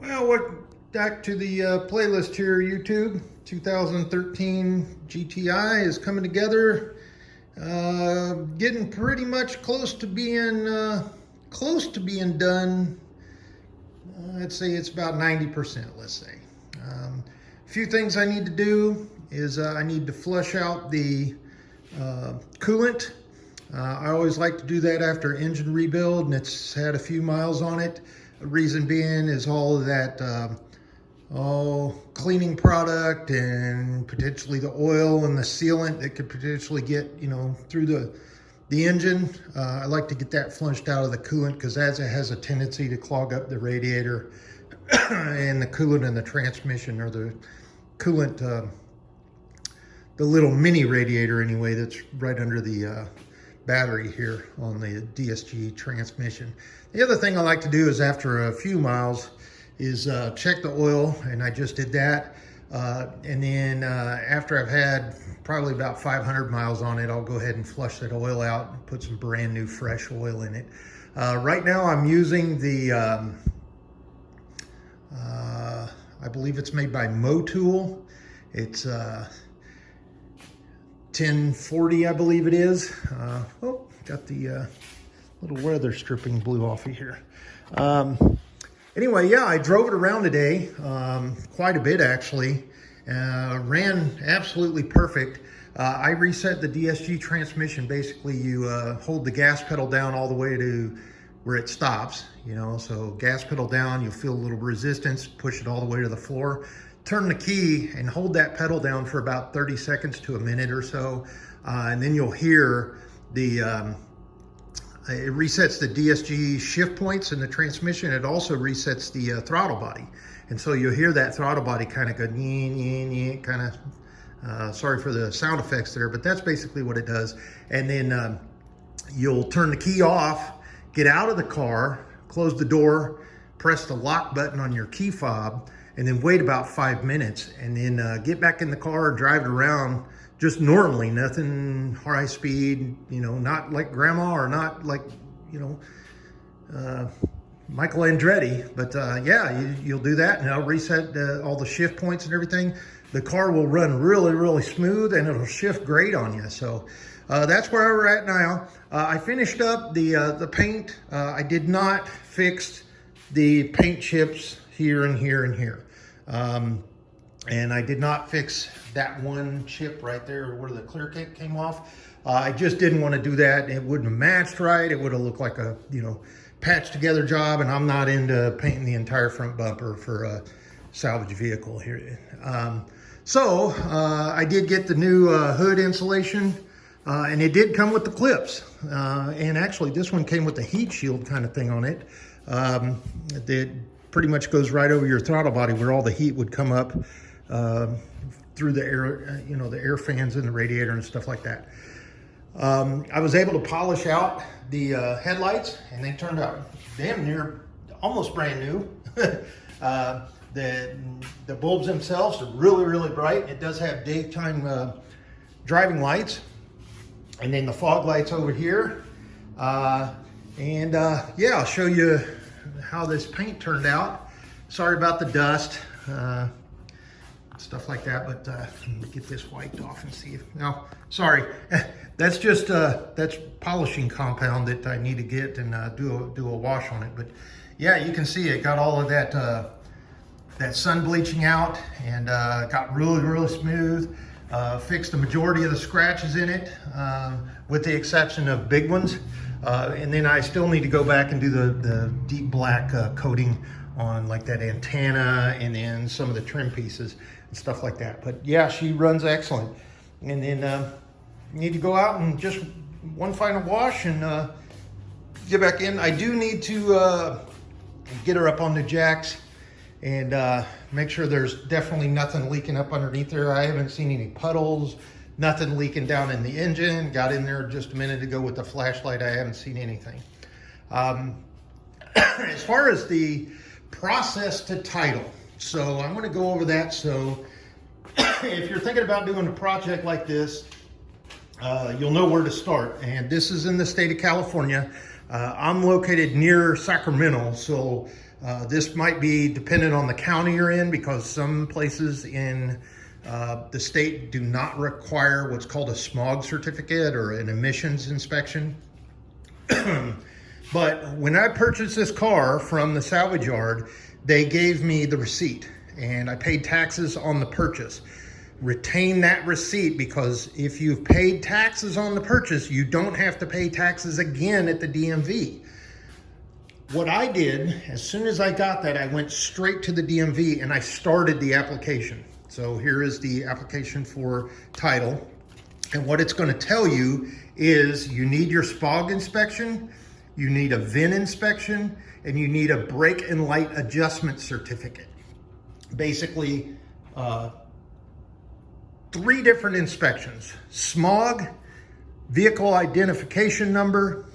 Well, back to the playlist here, YouTube. 2013 GTI is coming together. Getting pretty much close to being done. I'd say it's about 90%, let's say. A few things I need to do is I need to flush out the coolant. I always like to do that after engine rebuild, and it's had a few miles on it. The reason being is all of that cleaning product and potentially the oil and the sealant that could potentially get, through the engine. I like to get that flushed out of the coolant because as it has a tendency to clog up the radiator and the coolant in the transmission, or the coolant, the little mini radiator anyway, that's right under the battery here on the DSG transmission. The other thing I like to do is after a few miles is check the oil, and I just did that. And then after I've had probably about 500 miles on it, I'll go ahead and flush that oil out and put some brand new fresh oil in it. Right now I'm using the, I believe it's made by Motul. It's 1040, I believe it is. Got the little weather stripping blew off of here. Anyway, yeah, I drove it around today, quite a bit actually. Ran absolutely perfect. I reset the DSG transmission. Basically, you hold the gas pedal down all the way to where it stops, so gas pedal down, you'll feel a little resistance, push it all the way to the floor. Turn the key and hold that pedal down for about 30 seconds to a minute or so. And then you'll hear the, it resets the DSG shift points in the transmission. It also resets the throttle body. And so you'll hear that throttle body kind of go, kind of, sorry for the sound effects there, but that's basically what it does. And then you'll turn the key off, get out of the car, close the door, press the lock button on your key fob, and then wait about 5 minutes, and then get back in the car, drive it around just normally, nothing high speed, not like grandma, or not like, Michael Andretti, but yeah, you'll do that, and I'll reset all the shift points and everything. The car will run really, really smooth, and it'll shift great on you. So that's where we're at now. I finished up the paint. I did not fix the paint chips here and here and here. And I did not fix that one chip right there where the clear cake came off. I just didn't want to do that. It wouldn't have matched right. It would have looked like a, patched together job, and I'm not into painting the entire front bumper for a salvage vehicle here. So I did get the new hood insulation, and it did come with the clips. And actually this one came with the heat shield kind of thing on it. That pretty much goes right over your throttle body where all the heat would come up through the air, the air fans in the radiator and stuff like that. I was able to polish out the headlights, and they turned out damn near almost brand new. The bulbs themselves are really, really bright. It does have daytime driving lights, and then the fog lights over here. Yeah, I'll show you how this paint turned out. Sorry about the dust, stuff like that, but let me get this wiped off and see if, no, sorry. That's just, that's polishing compound that I need to get and do a wash on it. But yeah, you can see it got all of that, that sun bleaching out, and got really, really smooth. Fixed the majority of the scratches in it, with the exception of big ones. And then I still need to go back and do the deep black coating on like that antenna and then some of the trim pieces and stuff like that. But yeah, she runs excellent. And then need to go out and just one final wash and get back in. I do need to get her up on the jacks and make sure there's definitely nothing leaking up underneath there. I haven't seen any puddles, nothing leaking down in the engine. Got in there just a minute ago with the flashlight. I haven't seen anything. As far as the process to title, so I'm going to go over that. So if you're thinking about doing a project like this, you'll know where to start. And this is in the state of California. I'm located near Sacramento, so This might be dependent on the county you're in, because some places in the state do not require what's called a smog certificate or an emissions inspection. But when I purchased this car from the salvage yard, they gave me the receipt and I paid taxes on the purchase. Retain that receipt, because if you've paid taxes on the purchase, you don't have to pay taxes again at the DMV. What I did, as soon as I got that, I went straight to the DMV and I started the application. So here is the application for title. And what it's going to tell you is you need your Smog inspection, you need a VIN inspection, and you need a brake and light adjustment certificate. Basically, 3 different inspections: smog, vehicle identification number,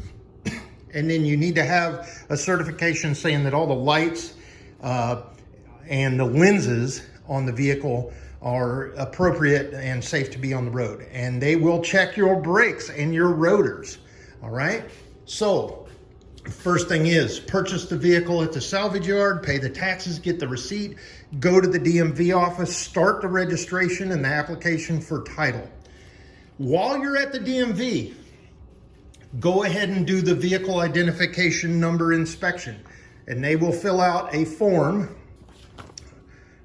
and then you need to have a certification saying that all the lights and the lenses on the vehicle are appropriate and safe to be on the road. And they will check your brakes and your rotors. All right. So first thing is purchase the vehicle at the salvage yard, pay the taxes, get the receipt, go to the DMV office, start the registration and the application for title. While you're at the DMV, go ahead and do the vehicle identification number inspection, and they will fill out a form.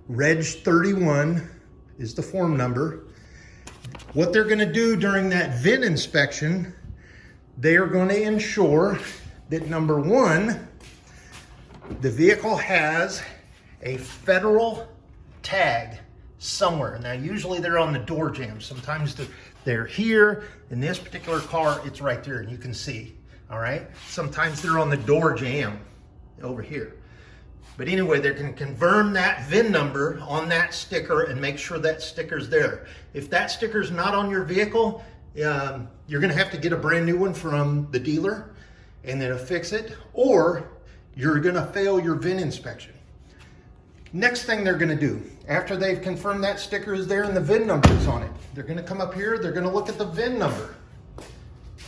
Reg 31 is the form number. What they're going to do during that VIN inspection, they are going to ensure that, number 1, the vehicle has a federal tag somewhere. Now, usually they're on the door jambs. Sometimes they're here. In this particular car, it's right there, and you can see. All right. Sometimes they're on the door jamb over here. But anyway, they're going to confirm that VIN number on that sticker and make sure that sticker's there. If that sticker's not on your vehicle, you're going to have to get a brand new one from the dealer and then fix it, or you're going to fail your VIN inspection. Next thing they're going to do, after they've confirmed that sticker is there and the VIN number is on it, they're going to come up here, they're going to look at the VIN number,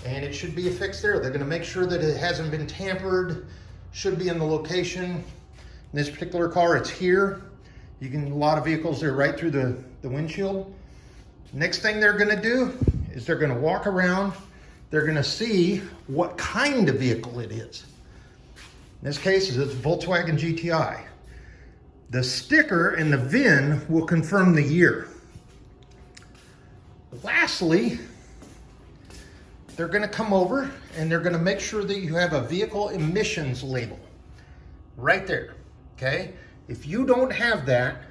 and it should be affixed there. They're going to make sure that it hasn't been tampered, should be in the location. In this particular car, it's here. You can, a lot of vehicles, they're right through the windshield. Next thing they're going to do is they're going to walk around. They're going to see what kind of vehicle it is. In this case, it's a Volkswagen GTI. The sticker and the VIN will confirm the year. Lastly, they're going to come over and they're going to make sure that you have a vehicle emissions label right there. Okay? If you don't have that,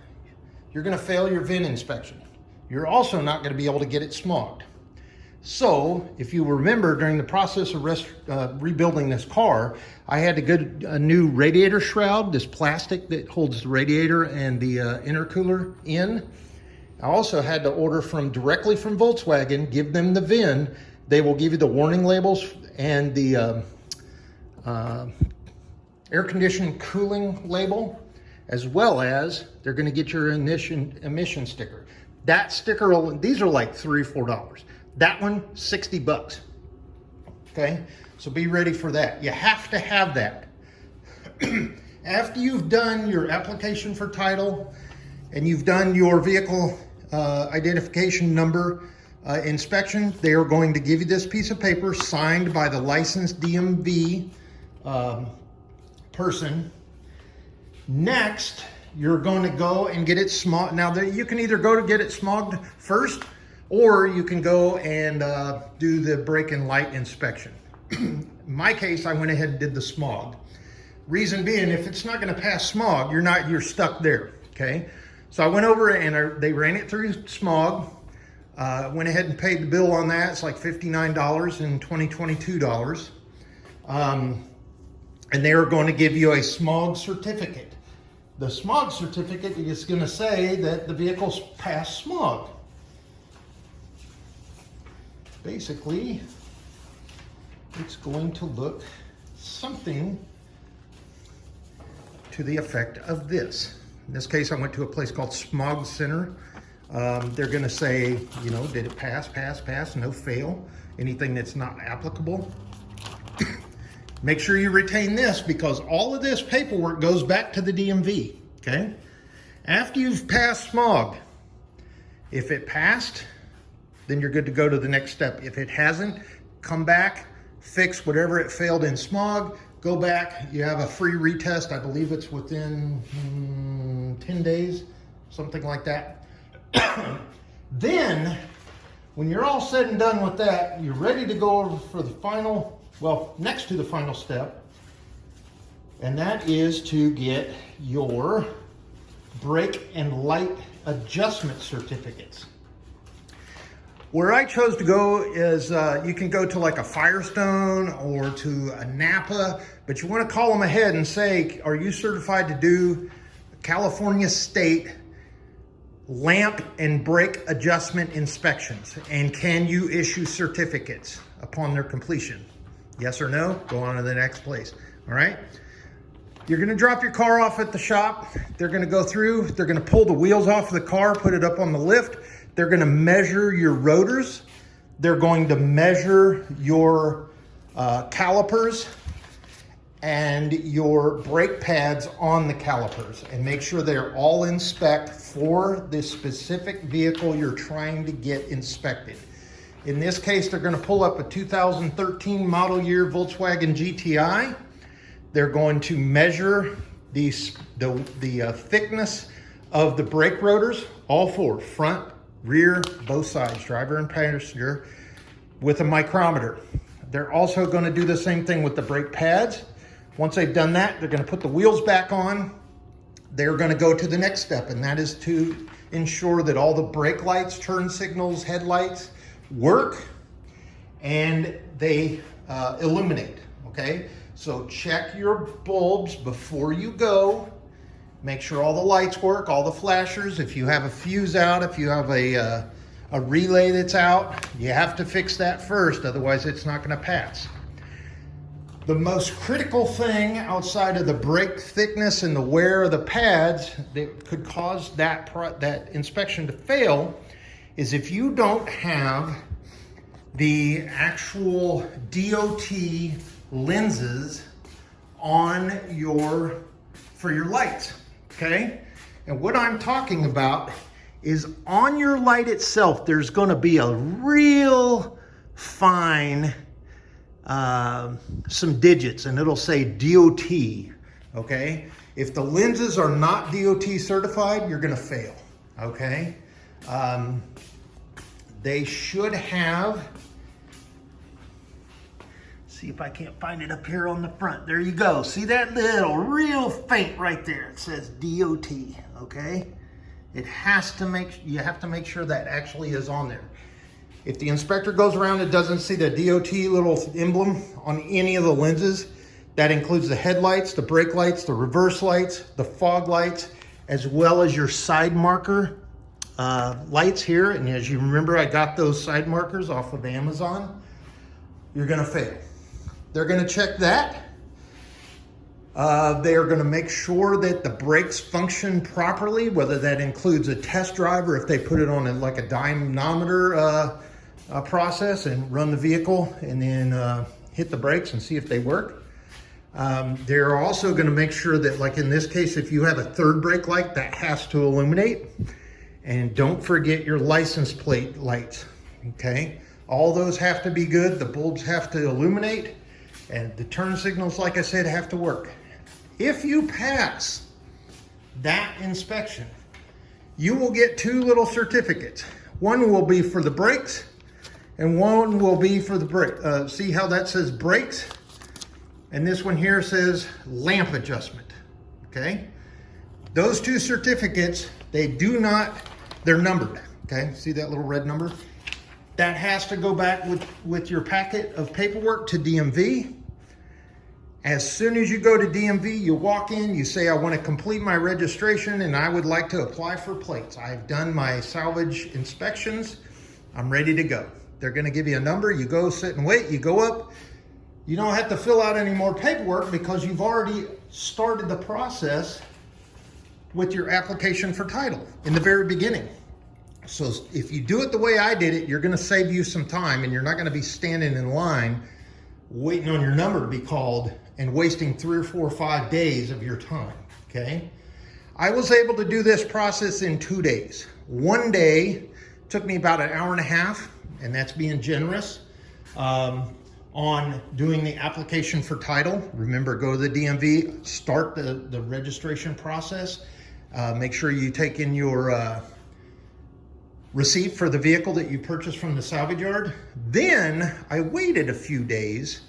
you're going to fail your VIN inspection. You're also not going to be able to get it smogged. So, if you remember, during the process of rebuilding this car, I had to get a new radiator shroud, this plastic that holds the radiator and the intercooler in. I also had to order directly from Volkswagen, give them the VIN. They will give you the warning labels and the air conditioning cooling label, as well as they're going to get your emission sticker. That sticker, these are like $3 or $4. That one, $60. Okay, so be ready for that. You have to have that. After you've done your application for title and you've done your vehicle identification number inspection, they are going to give you this piece of paper signed by the licensed DMV person. Next, you're going to go and get it smogged. Now, you can either go to get it smogged first, or you can go and do the brake and light inspection. In my case, I went ahead and did the smog. Reason being, if it's not going to pass smog, you're stuck there. Okay, so I went over and they ran it through smog. Went ahead and paid the bill on that. It's like $59 and $22. And they are going to give you a smog certificate. The smog certificate is going to say that the vehicle's passed smog. Basically, it's going to look something to the effect of this. In this case, I went to a place called Smog Center. They're going to say, did it pass, no fail, anything that's not applicable. Make sure you retain this because all of this paperwork goes back to the DMV, okay? After you've passed Smog, if it passed, then you're good to go to the next step. If it hasn't, come back, fix whatever it failed in Smog, go back, you have a free retest. I believe it's within 10 days, something like that. Then, when you're all said and done with that, you're ready to go over for the final, well, next to the final step, and that is to get your brake and light adjustment certificates. Where I chose to go is you can go to like a Firestone or to a Napa, but you want to call them ahead and say, are you certified to do California State lamp and brake adjustment inspections? And can you issue certificates upon their completion? Yes or no? Go on to the next place. All right. You're going to drop your car off at the shop. They're going to go through. They're going to pull the wheels off of the car, put it up on the lift. They're going to measure your rotors. They're going to measure your calipers and your brake pads on the calipers and make sure they're all in spec for the specific vehicle you're trying to get inspected. In this case, they're going to pull up a 2013 model year Volkswagen GTI. They're going to measure the thickness of the brake rotors, all four, front, rear, both sides, driver and passenger, with a micrometer. They're also going to do the same thing with the brake pads. Once they've done that, they're going to put the wheels back on. They're going to go to the next step, and that is to ensure that all the brake lights, turn signals, headlights work and they illuminate, okay? So check your bulbs before you go. Make sure all the lights work, all the flashers. If you have a fuse out, if you have a relay that's out, you have to fix that first, otherwise it's not going to pass. The most critical thing outside of the brake thickness and the wear of the pads that could cause that inspection to fail is if you don't have the actual DOT lenses on for your lights, okay? And what I'm talking about is on your light itself, there's going to be a real fine some digits, and it'll say DOT, okay? If the lenses are not DOT certified, you're going to fail, okay? They should have, see if I can't find it up here on the front. There you go. See that little real faint right there? It says DOT, okay? It has to you have to make sure that actually is on there. If the inspector goes around and doesn't see the DOT little emblem on any of the lenses, that includes the headlights, the brake lights, the reverse lights, the fog lights, as well as your side marker lights here. And as you remember, I got those side markers off of Amazon. You're gonna fail. They're gonna check that. They are gonna make sure that the brakes function properly, whether that includes a test drive or if they put it on like a dynamometer process and run the vehicle and then hit the brakes and see if they work. They're also gonna make sure that, like in this case, if you have a third brake light, that has to illuminate. And don't forget your license plate lights, okay? All those have to be good. The bulbs have to illuminate, and the turn signals, like I said, have to work. If you pass that inspection, you will get two little certificates. One will be for the brakes, and one will be for the brake. See how that says brakes? And this one here says lamp adjustment, okay? Those two certificates, they're numbered, okay? See that little red number? That has to go back with your packet of paperwork to DMV. As soon as you go to DMV, you walk in, you say, I want to complete my registration and I would like to apply for plates. I've done my salvage inspections. I'm ready to go. They're going to give you a number. You go sit and wait. You go up. You don't have to fill out any more paperwork because you've already started the process with your application for title in the very beginning. So if you do it the way I did it, you're going to save you some time and you're not going to be standing in line waiting on your number to be called and wasting 3 or 4 or 5 days of your time, okay? I was able to do this process in 2 days. One day took me about an hour and a half, and that's being generous, on doing the application for title. Remember, go to the DMV, start the registration process. Make sure you take in your receipt for the vehicle that you purchased from the salvage yard. Then I waited a few days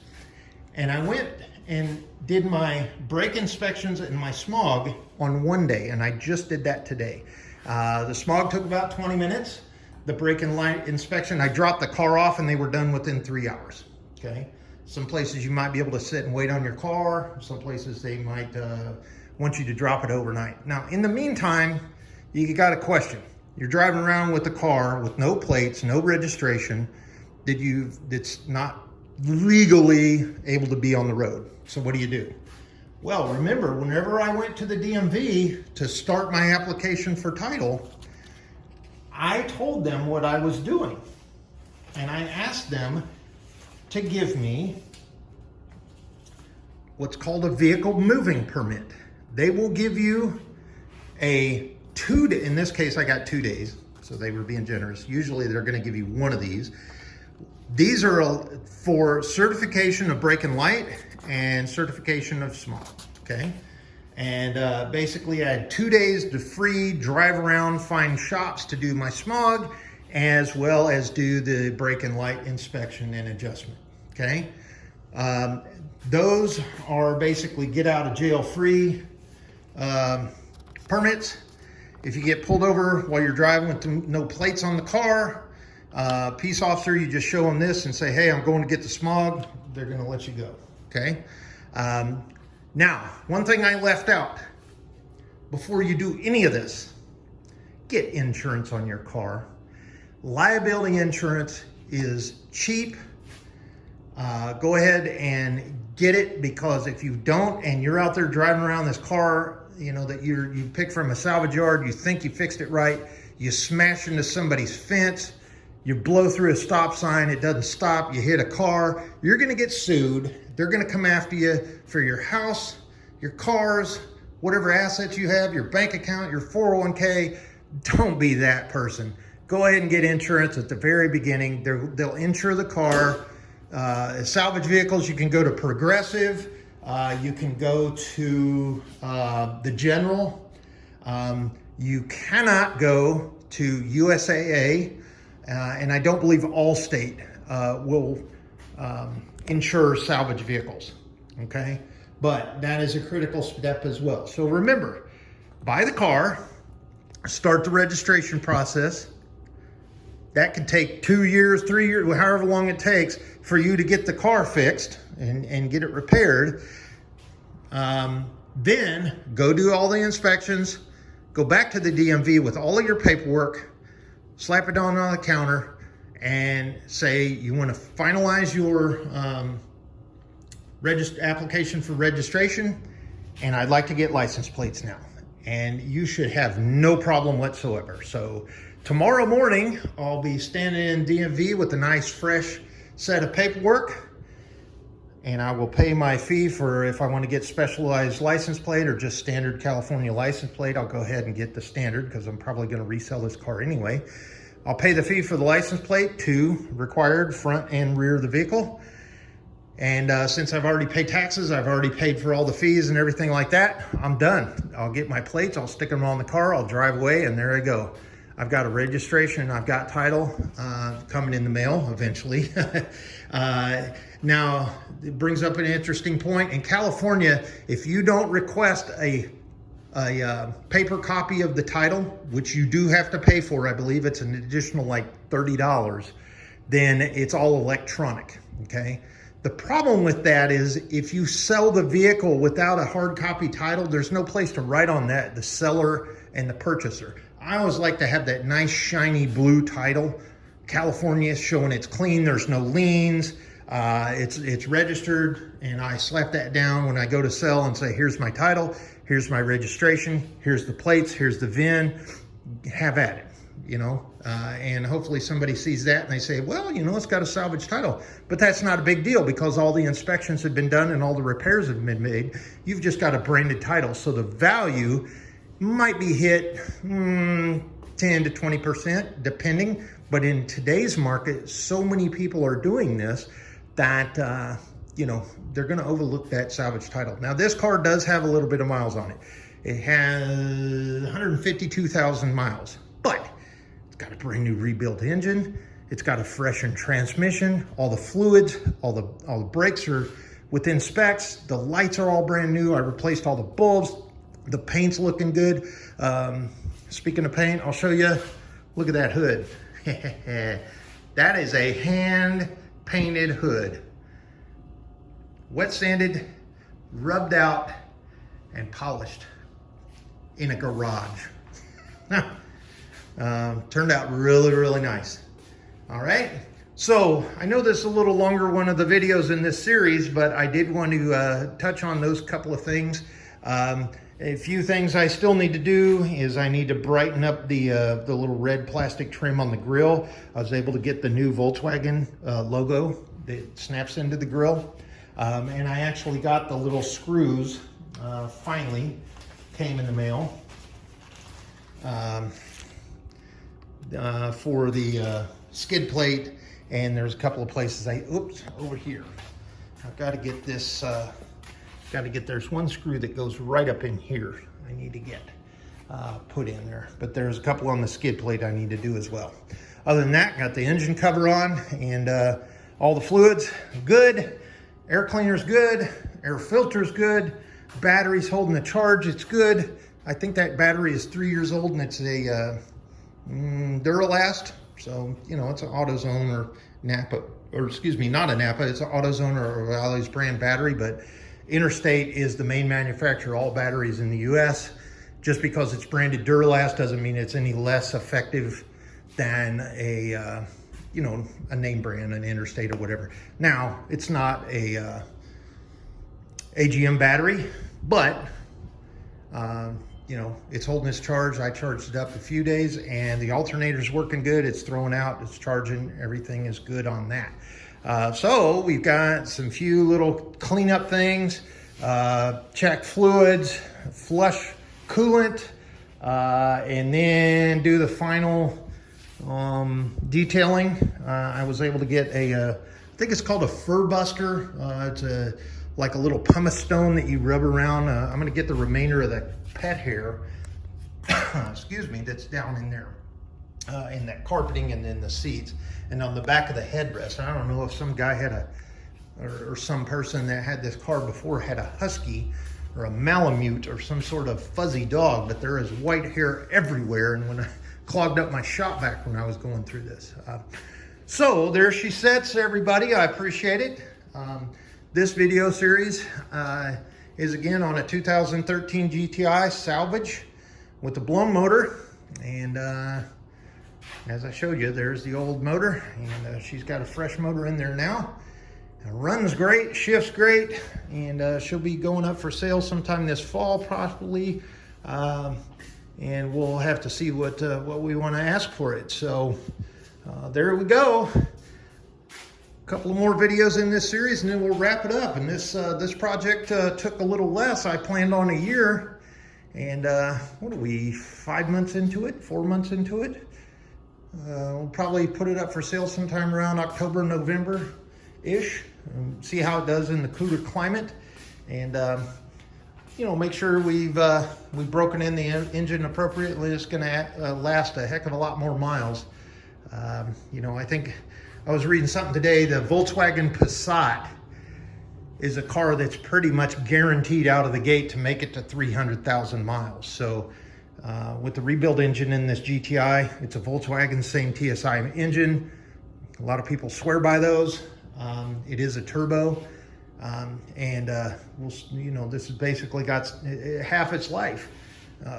and I went and did my brake inspections and my smog on one day, and I just did that today. The smog took about 20 minutes. The brake and light inspection, I dropped the car off and they were done within 3 hours, okay? Some places you might be able to sit and wait on your car. Some places they might want you to drop it overnight. Now, in the meantime, you got a question. You're driving around with a car with no plates, no registration, that's not legally able to be on the road. So what do? Well, remember, whenever I went to the DMV to start my application for title, I told them what I was doing. And I asked them to give me what's called a vehicle moving permit. They will give you a in this case, I got 2 days, so they were being generous. Usually they're gonna give you one of these. These are for certification of brake and light and certification of smog, okay? And basically I had 2 days to free drive around, find shops to do my smog, as well as do the brake and light inspection and adjustment, okay? Those are basically get out of jail free permits. If you get pulled over while you're driving with no plates on the car, peace officer, you just show them this and say, hey, I'm going to get the smog. They're gonna let you go, okay? Now, one thing I left out, before you do any of this, get insurance on your car. Liability insurance is cheap. Go ahead and get it, because if you don't and you're out there driving around this car, you know, that you picked from a salvage yard, you think you fixed it right, you smash into somebody's fence, you blow through a stop sign, it doesn't stop, you hit a car, you're gonna get sued. They're gonna come after you for your house, your cars, whatever assets you have, your bank account, your 401k. Don't be that person. Go ahead and get insurance at the very beginning. They'll insure the car. Salvage vehicles, you can go to Progressive. You can go to the General. You cannot go to USAA, and I don't believe Allstate will insure salvage vehicles, okay? But that is a critical step as well. So remember, buy the car, start the registration process. That could take 2 years, 3 years, however long it takes for you to get the car fixed and get it repaired. Then go do all the inspections, go back to the DMV with all of your paperwork, slap it down on the counter, and say you want to finalize your application for registration, and I'd like to get license plates now. And you should have no problem whatsoever. So tomorrow morning, I'll be standing in DMV with a nice fresh set of paperwork, and I will pay my fee for if I want to get specialized license plate or just standard California license plate. I'll go ahead and get the standard because I'm probably going to resell this car anyway. I'll pay the fee for the license plate, 2 required, front and rear of the vehicle. And since I've already paid taxes, I've already paid for all the fees and everything like that, I'm done. I'll get my plates, I'll stick them on the car, I'll drive away, and there I go. I've got a registration, I've got title coming in the mail eventually. Now, it brings up an interesting point. In California, if you don't request a paper copy of the title, which you do have to pay for, I believe it's an additional like $30, then it's all electronic, okay? The problem with that is if you sell the vehicle without a hard copy title, there's no place to write on that, the seller and the purchaser. I always like to have that nice shiny blue title. California is showing it's clean, there's no liens, it's registered, and I slap that down when I go to sell and say, here's my title, here's my registration, here's the plates, here's the VIN, have at it. you know, and hopefully somebody sees that and they say, well, you know, it's got a salvage title. But that's not a big deal because all the inspections have been done and all the repairs have been made. You've just got a branded title. So the value might be hit 10 to 20% depending. But in today's market, so many people are doing this that, you know, they're going to overlook that salvage title. Now, this car does have a little bit of miles on it. It has 152,000 miles, but it's got a brand new rebuilt engine. It's got a freshened transmission. All the fluids, all the brakes are within specs. The lights are all brand new. I replaced all the bulbs. The paint's looking good. Speaking of paint, I'll show you. Look at that hood. That is a hand-painted hood. Wet sanded, rubbed out, and polished in a garage. Turned out really, really nice. All right. So I know this is a little longer one of the videos in this series, but I did want to touch on those couple of things. A few things I still need to do is I need to brighten up the little red plastic trim on the grill. I was able to get the new Volkswagen logo that snaps into the grill. And I actually got the little screws, finally came in the mail for the skid plate. And there's a couple of places over here. I've got to get this, there's one screw that goes right up in here. I need to get put in there, but there's a couple on the skid plate I need to do as well. Other than that, got the engine cover on and all the fluids good. Air cleaner's good, air filter's good, battery's holding the charge, it's good. I think that battery is 3 years old and it's a Duralast. So, you know, it's an AutoZone or Napa, or excuse me, not a Napa, it's an AutoZone or a Valley's brand battery, but Interstate is the main manufacturer of all batteries in the US. Just because it's branded Duralast doesn't mean it's any less effective than a, you know, a name brand, an Interstate or whatever. Now, it's not a AGM battery, but, you know, it's holding its charge. I charged it up a few days and the alternator's working good. It's throwing out, it's charging, everything is good on that. So we've got some few little cleanup things, check fluids, flush coolant, and then do the final detailing. I was able to get I think it's called a fur buster. It's like a little pumice stone that you rub around. I'm gonna get the remainder of the pet hair, excuse me, that's down in there, in that carpeting and then the seats and on the back of the headrest. I don't know if some guy had or some person that had this car before had a husky or a Malamute or some sort of fuzzy dog, but there is white hair everywhere. And when I clogged up my shop vac when I was going through this. So there she sits, everybody. I appreciate it. This video series is again on a 2013 GTI salvage with the blown motor. And as I showed you, there's the old motor. And she's got a fresh motor in there now. It runs great, shifts great, and she'll be going up for sale sometime this fall, probably. And we'll have to see what we want to ask for it. So there we go. A couple of more videos in this series, and then we'll wrap it up. And this project took a little less. I planned on a year, and what are we, 5 months into it, 4 months into it? We'll probably put it up for sale sometime around October, November-ish. See how it does in the cooler climate, and you know, make sure we've broken in the engine appropriately. It's going to last a heck of a lot more miles. You know, I think I was reading something today. The Volkswagen Passat is a car that's pretty much guaranteed out of the gate to make it to 300,000 miles. So with the rebuild engine in this GTI, it's a Volkswagen, same TSI engine. A lot of people swear by those. It is a turbo, and you know, this has basically got half its life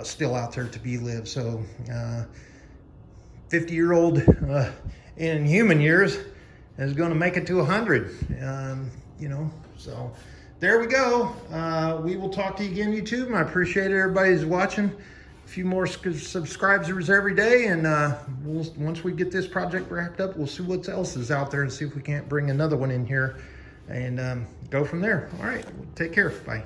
still out there to be lived. So 50-year-old in human years is going to make it to 100. You know, so there we go. We will talk to you again, YouTube. I appreciate everybody who's watching. few more subscribers every day, and once we get this project wrapped up, we'll see what else is out there and see if we can't bring another one in here and go from there. All right, take care. Bye.